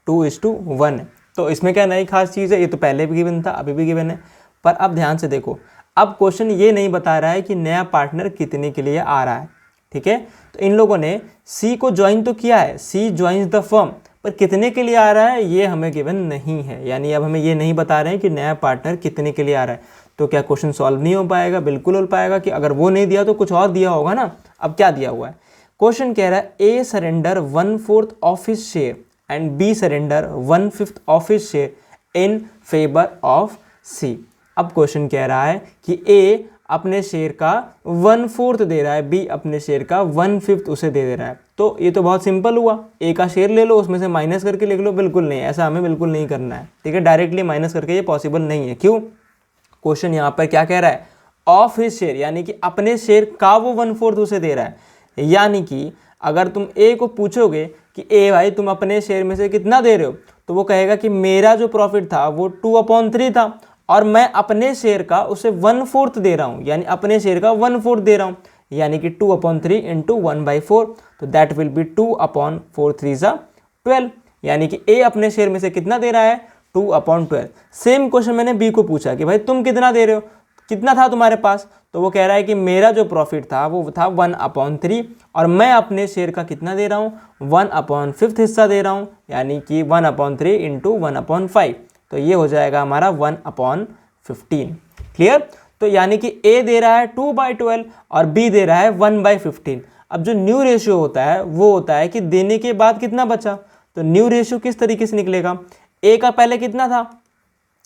A: 2:1 है। तो इसमें क्या नई खास चीज़ है, ये तो पहले भी गिवन था, अभी भी गिवन है। पर अब ध्यान से देखो, अब क्वेश्चन ये नहीं बता रहा है कि नया पार्टनर कितने के लिए आ रहा है। ठीक है, तो इन लोगों ने सी को ज्वाइन तो किया है, सी ज्वाइंस द फर्म, पर कितने के लिए आ रहा है ये हमें गिवन नहीं है। यानी अब हमें ये नहीं बता रहे हैं कि नया पार्टनर कितने के लिए आ रहा है। तो क्या क्वेश्चन सॉल्व नहीं हो पाएगा? बिल्कुल हो पाएगा कि अगर वो नहीं दिया तो कुछ और दिया होगा ना। अब क्या दिया हुआ है, क्वेश्चन कह रहा है A surrender 1/4 of his share and B surrender 1/5 of his share in favour of C. अब क्वेश्चन कह रहा है कि ए अपने शेयर का 1/4 दे रहा है, बी अपने शेयर का 1/5 उसे दे रहा है। तो ये तो बहुत सिंपल हुआ, ए का शेयर ले लो, उसमें से माइनस करके लिख लो। बिल्कुल नहीं, ऐसा हमें बिल्कुल नहीं करना है। ठीक है, डायरेक्टली माइनस करके ये पॉसिबल नहीं है। क्यों? क्वेश्चन यहाँ पर क्या कह रहा है, ऑफ हिज शेयर, यानी कि अपने शेयर का वो 1/4 उसे दे रहा है। यानी कि अगर तुम ए को पूछोगे कि ए भाई तुम अपने शेयर में से कितना दे रहे हो, तो वो कहेगा कि मेरा जो प्रॉफिट था वो 2/3 था और मैं अपने शेयर का उसे 1/4 दे रहा हूँ, यानी अपने शेयर का 1/4 दे रहा हूँ, यानी कि 2/3 इंटू 1/4। तो दैट विल बी 2/4 3 12, यानी कि ए अपने शेयर में से कितना दे रहा है, 2/12। सेम क्वेश्चन मैंने बी को पूछा कि भाई तुम कितना दे रहे हो, कितना था तुम्हारे पास, तो वो कह रहा है कि मेरा जो प्रॉफिट था वो था 1/3 और मैं अपने शेयर का कितना दे रहा हूँ, 1/5 हिस्सा दे रहा हूँ, यानी कि 1/3 इंटू 1/5। तो ये हो जाएगा हमारा 1/15। क्लियर? तो यानी कि ए दे रहा है 2/12 और बी दे रहा है 1/15। अब जो न्यू रेशियो होता है वो होता है कि देने के बाद कितना बचा। तो न्यू रेशियो किस तरीके से निकलेगा, ए का पहले कितना था,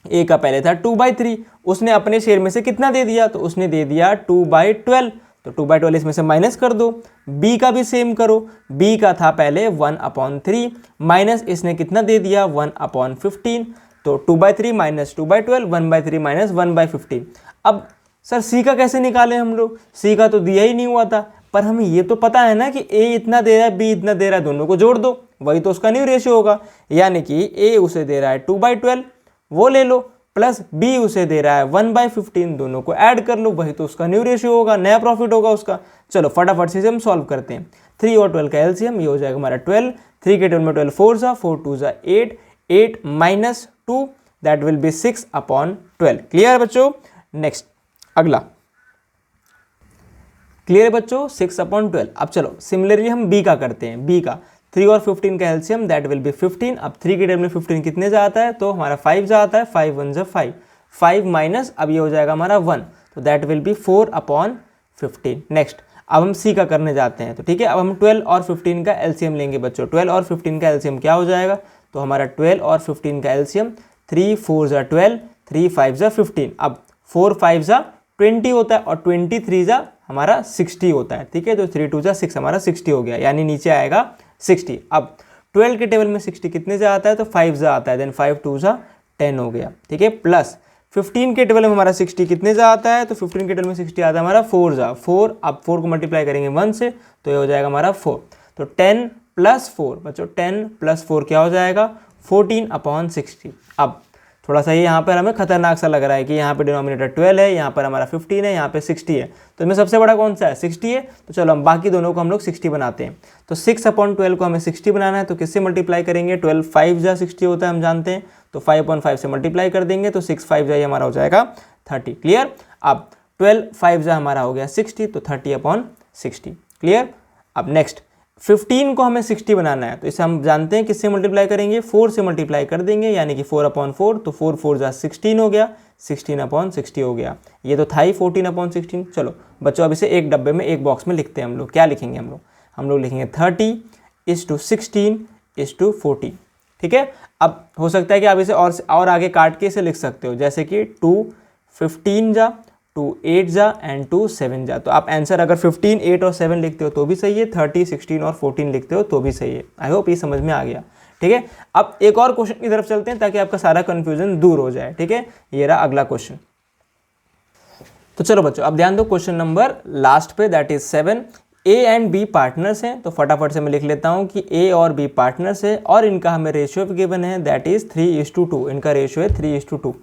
A: ए का पहले था 2/3, उसने अपने शेयर में से कितना दे दिया, तो उसने दे दिया 2/12। तो 2/12 इसमें से माइनस कर दो। बी का भी सेम करो, बी का था पहले 1/3 माइनस इसने कितना दे दिया 1/15। तो 2/3 माइनस 2/12, 1/3 माइनस 1/15। अब सर सी का कैसे निकालें हम लोग, सी का तो दिया ही नहीं हुआ था, पर हमें ये तो पता है ना कि ए इतना दे रहा है, बी इतना दे रहा है, दोनों को जोड़ दो, वही तो उसका न्यू रेशियो होगा। यानी कि ए उसे दे रहा है 2/12, वो ले लो, प्लस बी उसे दे रहा है 1/15, दोनों को ऐड कर लो, वही तो उसका न्यू रेशियो होगा, नया प्रॉफिट होगा उसका। चलो फटाफट से हम सॉल्व करते हैं। 3 और 12 का एलसीएम, ये हो जाएगा हमारा 12। 3 के 12 में 12 4 जा, 4 2 जा 8, 8 minus 2 that will B 6/12। Clear है बच्चों? नेक्स्ट अगला, क्लियर है बच्चों, 6/12। अब चलो सिमिलरली हम बी का करते हैं। बी का 3 और 15 का एलसीएम दैट विल बी 15। अब 3 के टेबल में 15 कितने जा आता है, तो हमारा 5 जा आता है, 5 1 जा 5, 5 माइनस अब ये हो जाएगा हमारा 1, तो दैट विल बी 4/15। नेक्स्ट अब हम सी का करने जाते हैं। तो ठीक है, अब हम 12 और 15 का एलसीएम लेंगे बच्चों। 12 और 15 का एलसीएम क्या हो जाएगा, तो हमारा 12 और 15 का एलसीएम 3 4 जा 12, 3 5 जा 15। अब 4 5 जा 20 होता है और 23 जा हमारा 60 होता है। ठीक है, तो 3 2 जा 6 हमारा 60 हो गया, यानी नीचे आएगा 60। अब 12 के टेबल में 60 कितने से आता है, तो 5 जा आता है, देन 5 2 जा 10 हो गया। ठीक है, प्लस 15 के टेबल में हमारा 60 कितने से आता है, तो 15 के टेबल में 60 आता है हमारा 4 जा 4। अब 4 को मल्टीप्लाई करेंगे 1 से, तो ये हो जाएगा हमारा 4। तो 10 + 4 बच्चों, 10 + 4 क्या हो जाएगा, 14/60। अब थोड़ा सा ये यहाँ पर हमें खतरनाक सा लग रहा है कि यहाँ पे डिनोमिनेटर 12 है, यहाँ पर हमारा 15 है, यहाँ पे 60 है, तो इसमें सबसे बड़ा कौन सा है, 60 है। तो चलो हम बाकी दोनों को हम लोग 60 बनाते हैं। तो 6/12 को हमें 60 बनाना है, तो किससे मल्टीप्लाई करेंगे, 12 5 जा 60 होता है हम जानते हैं, तो 5/5 से मल्टीप्लाई कर देंगे, तो 6 5 जा हमारा हो जाएगा 30। क्लियर? अब 12 5 जा हमारा हो गया 60, तो 30/60। क्लियर? अब नेक्स्ट 15 को हमें 60 बनाना है, तो इसे हम जानते हैं किससे मल्टीप्लाई करेंगे, 4 से मल्टीप्लाई कर देंगे, यानी कि 4/4, तो 4 4 जा 16 हो गया, 16/60 हो गया। ये तो था ही 14/16। चलो बच्चों अब इसे एक डब्बे में एक बॉक्स में लिखते हैं हम लोग। क्या लिखेंगे हम लोग लिखेंगे 30:16:40। ठीक है, अब हो सकता है कि आप इसे और आगे काट के इसे लिख सकते हो, जैसे कि 2 15 जा 2 8 जा एंड 2 7 जा। तो आप आंसर अगर 15, 8 और 7 लिखते हो तो भी सही है, 30, 16 और 14 लिखते हो तो भी सही है। आई होप ये समझ में आ गया। ठीक है, अब एक और क्वेश्चन की तरफ चलते हैं ताकि आपका सारा कंफ्यूजन दूर हो जाए। ठीक है, ये रहा अगला क्वेश्चन। तो चलो बच्चों अब ध्यान दो क्वेश्चन नंबर लास्ट पे, that is 7। A and B partners हैं, तो फटाफट से मैं लिख लेता हूं कि ए और बी पार्टनर्स है और इनका हमें रेशियो गिवन है, दैट इज 3:2। इनका रेशियो है 3:2।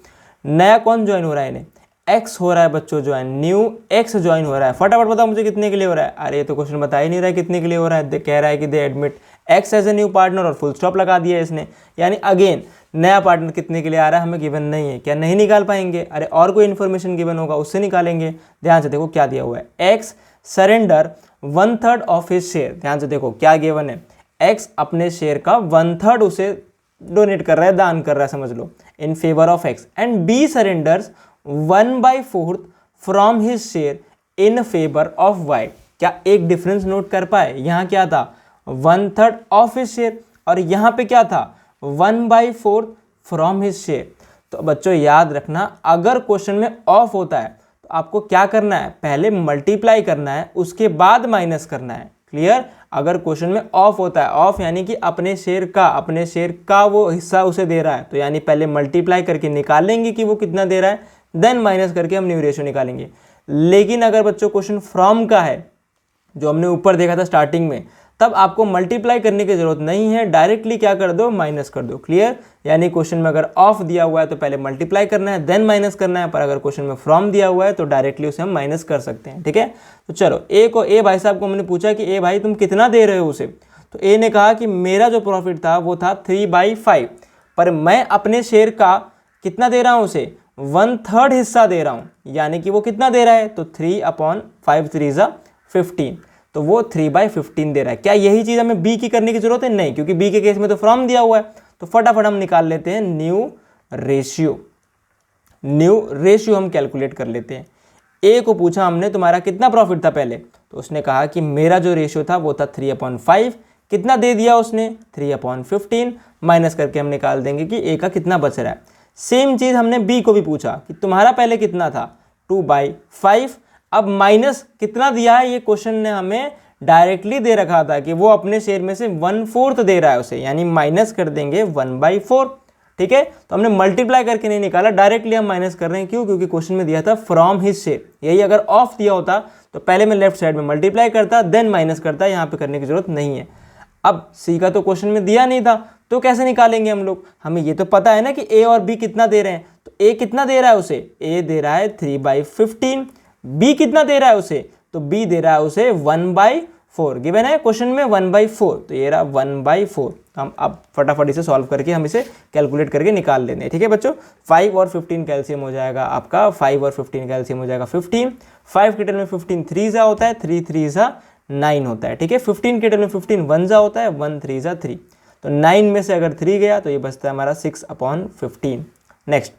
A: नया कौन ज्वाइन हो रहा है इन्हें? एक्स हो रहा है बच्चों ज्वाइन, न्यू एक्स ज्वाइन हो रहा है। फटाफट बताओ मुझे कितने के लिए हो रहा है? अरे ये तो क्वेश्चन बता ही नहीं रहा है कितने के लिए हो रहा है। कह रहा है कि they admit X as a new partner और फुल स्टॉप लगा दिया है इसने, यानी अगेन नया पार्टनर कितने के लिए आ रहा है हमें गिवन नहीं है। क्या नहीं निकाल पाएंगे? अरे और कोई इन्फॉर्मेशन गिवन होगा उससे निकालेंगे। ध्यान से देखो क्या दिया हुआ है, x surrender 1/3 of his share. ध्यान से देखो क्या गिवन है, एक्स अपने शेयर का 1/3 उसे डोनेट कर रहा है, दान कर रहा है समझ लो, in favour of X. And B surrenders 1/4 from his share in favour of Y. क्या एक डिफरेंस नोट कर पाए? यहाँ क्या था 1/3 ऑफ हिज शेयर और यहाँ पे क्या था 1/4 फ्रॉम हिज शेयर। तो बच्चों याद रखना अगर क्वेश्चन में ऑफ होता है तो आपको क्या करना है, पहले मल्टीप्लाई करना है उसके बाद माइनस करना है। क्लियर? अगर क्वेश्चन में ऑफ होता है, ऑफ यानी कि अपने शेयर का वो हिस्सा उसे दे रहा है, तो यानी पहले मल्टीप्लाई करके निकालेंगे कि वो कितना दे रहा है, देन माइनस करके हम न्यू रेशियो निकालेंगे। लेकिन अगर बच्चों क्वेश्चन फ्रॉम का है जो हमने ऊपर देखा था स्टार्टिंग में, तब आपको मल्टीप्लाई करने की जरूरत नहीं है, डायरेक्टली क्या कर दो, माइनस कर दो। क्लियर? यानी क्वेश्चन में अगर ऑफ दिया हुआ है तो पहले मल्टीप्लाई करना है देन माइनस करना है, पर अगर क्वेश्चन में फ्रॉम दिया हुआ है तो डायरेक्टली उसे हम माइनस कर सकते हैं। ठीक है, तो चलो ए भाई साहब को हमने पूछा कि ए भाई तुम कितना दे रहे हो उसे, तो ए ने कहा कि मेरा जो प्रॉफिट था वो था 3/5, पर मैं अपने शेयर का कितना दे रहा हूँ उसे, 1/3 हिस्सा दे रहा हूँ, यानी कि वो कितना दे रहा है, तो 3/5 3 = 15, तो वो 3/15 दे रहा है। क्या यही चीज़ हमें बी की करने की जरूरत है? नहीं, क्योंकि बी के केस में तो फ्रॉम दिया हुआ है। तो फटाफट हम निकाल लेते हैं न्यू रेशियो हम कैलकुलेट कर लेते हैं। ए को पूछा हमने तुम्हारा कितना प्रॉफिट था पहले, तो उसने कहा कि मेरा जो रेशियो था वो था 3/5। कितना दे दिया उसने, 3/15, माइनस करके हम निकाल देंगे कि ए का कितना बच रहा है। सेम चीज़ हमने बी को भी पूछा कि तुम्हारा पहले कितना था, 2/5। अब माइनस कितना दिया है, ये क्वेश्चन ने हमें डायरेक्टली दे रखा था कि वो अपने शेयर में से 1/4 दे रहा है उसे, यानी माइनस कर देंगे 1/4। ठीक है, तो हमने मल्टीप्लाई करके नहीं निकाला, डायरेक्टली हम माइनस कर रहे हैं। क्यों? क्योंकि क्वेश्चन में दिया था फ्रॉम हिज शेयर। यही अगर ऑफ दिया होता तो पहले मैं लेफ्ट साइड में मल्टीप्लाई करता देन माइनस करता, यहाँ पे करने की जरूरत नहीं है। अब सी का तो क्वेश्चन में दिया नहीं था तो कैसे निकालेंगे हम लोग? हमें ये तो पता है ना कि ए और बी कितना दे रहे हैं, तो ए कितना दे रहा है उसे, ए दे रहा है 3/15, बी कितना दे रहा है उसे, तो बी दे रहा है उसे 1/4, गिवन है क्वेश्चन में 1/4, तो ये रहा 1/4। हम अब फटाफट इसे सॉल्व करके हम इसे कैलकुलेट करके निकाल लेते हैं। ठीक है बच्चों, 5 और 15 कैल्शियम हो जाएगा आपका, 5 और 15 कैल्शियम हो जाएगा 15। 5 के टर्म में 15 3 जा होता है, 3 3 जा 9 होता है। ठीक है, 15 के टर्म में 15 1 जा होता है, 1 3 जा 3, तो 9 में से अगर 3 गया तो ये बचता है हमारा 6/15। नेक्स्ट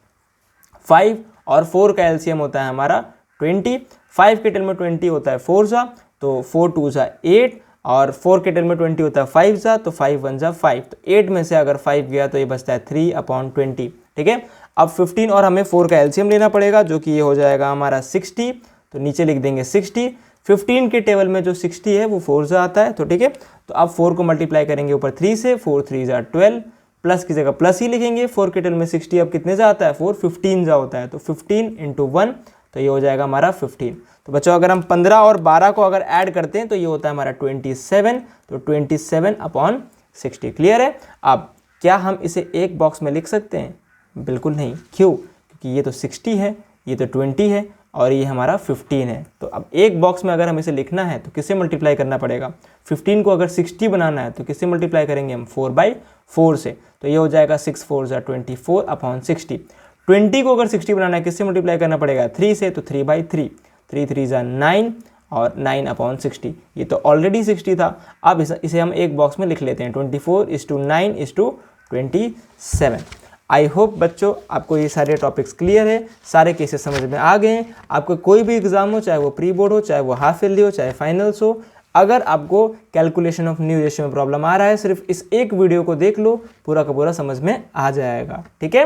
A: 5 और 4 का एलसीएम होता है हमारा 20। 5 के टर्म में 20 होता है 4 जा, तो 4 2 जा 8, और 4 के टर्म में 20 होता है 5 जा, तो 5 1 जा 5, तो 8 में से अगर 5 गया तो ये बचता है 3/20। ठीक है, अब 15 और हमें 4 का एलसीएम लेना पड़ेगा जो कि ये हो जाएगा हमारा 60, तो नीचे लिख देंगे 60। 15 के टेबल में जो 60 है वो 4 जा आता है, तो ठीक है, तो अब 4 को मल्टीप्लाई करेंगे ऊपर 3 से, 4 3 जा 12, प्लस की जगह प्लस ही लिखेंगे। 4 के टेबल में 60 अब कितने जा आता है, 4 15 जा होता है, तो 15 × 1, तो ये हो जाएगा हमारा 15। तो बच्चों अगर हम 15 और 12 को अगर ऐड करते हैं तो ये होता है हमारा 27, तो 27/60। क्लियर है? अब क्या हम इसे एक बॉक्स में लिख सकते हैं? बिल्कुल नहीं। क्यों? क्योंकि ये तो 60 है, ये तो 20 है और ये हमारा 15 है। तो अब एक बॉक्स में अगर हम इसे लिखना है तो किससे मल्टीप्लाई करना पड़ेगा? 15 को अगर 60 बनाना है तो किससे मल्टीप्लाई करेंगे हम? 4/4 से, तो ये हो जाएगा 6 4 जा 24/60। 20 को अगर 60 बनाना है किससे मल्टीप्लाई करना पड़ेगा? 3 से, तो 3/3, 3 3 जा 9 और 9/60। ये तो ऑलरेडी 60 था। अब इसे हम एक बॉक्स में लिख लेते हैं, 24:9:27। आई होप बच्चों आपको ये सारे टॉपिक्स क्लियर है, सारे केसेस समझ में आ गए हैं। आपको कोई भी एग्जाम हो, चाहे वो प्री बोर्ड हो, चाहे वो हाफ ईयरली हो, चाहे फाइनल्स हो, अगर आपको कैलकुलेशन ऑफ न्यू रेशियो में प्रॉब्लम आ रहा है, सिर्फ इस एक वीडियो को देख लो, पूरा का पूरा समझ में आ जाएगा। ठीक है,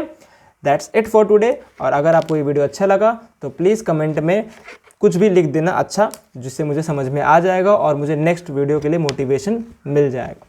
A: दैट्स इट फॉर टुडे। और अगर आपको ये वीडियो अच्छा लगा तो प्लीज़ कमेंट में कुछ भी लिख देना अच्छा, जिससे मुझे समझ में आ जाएगा और मुझे नेक्स्ट वीडियो के लिए मोटिवेशन मिल जाएगा।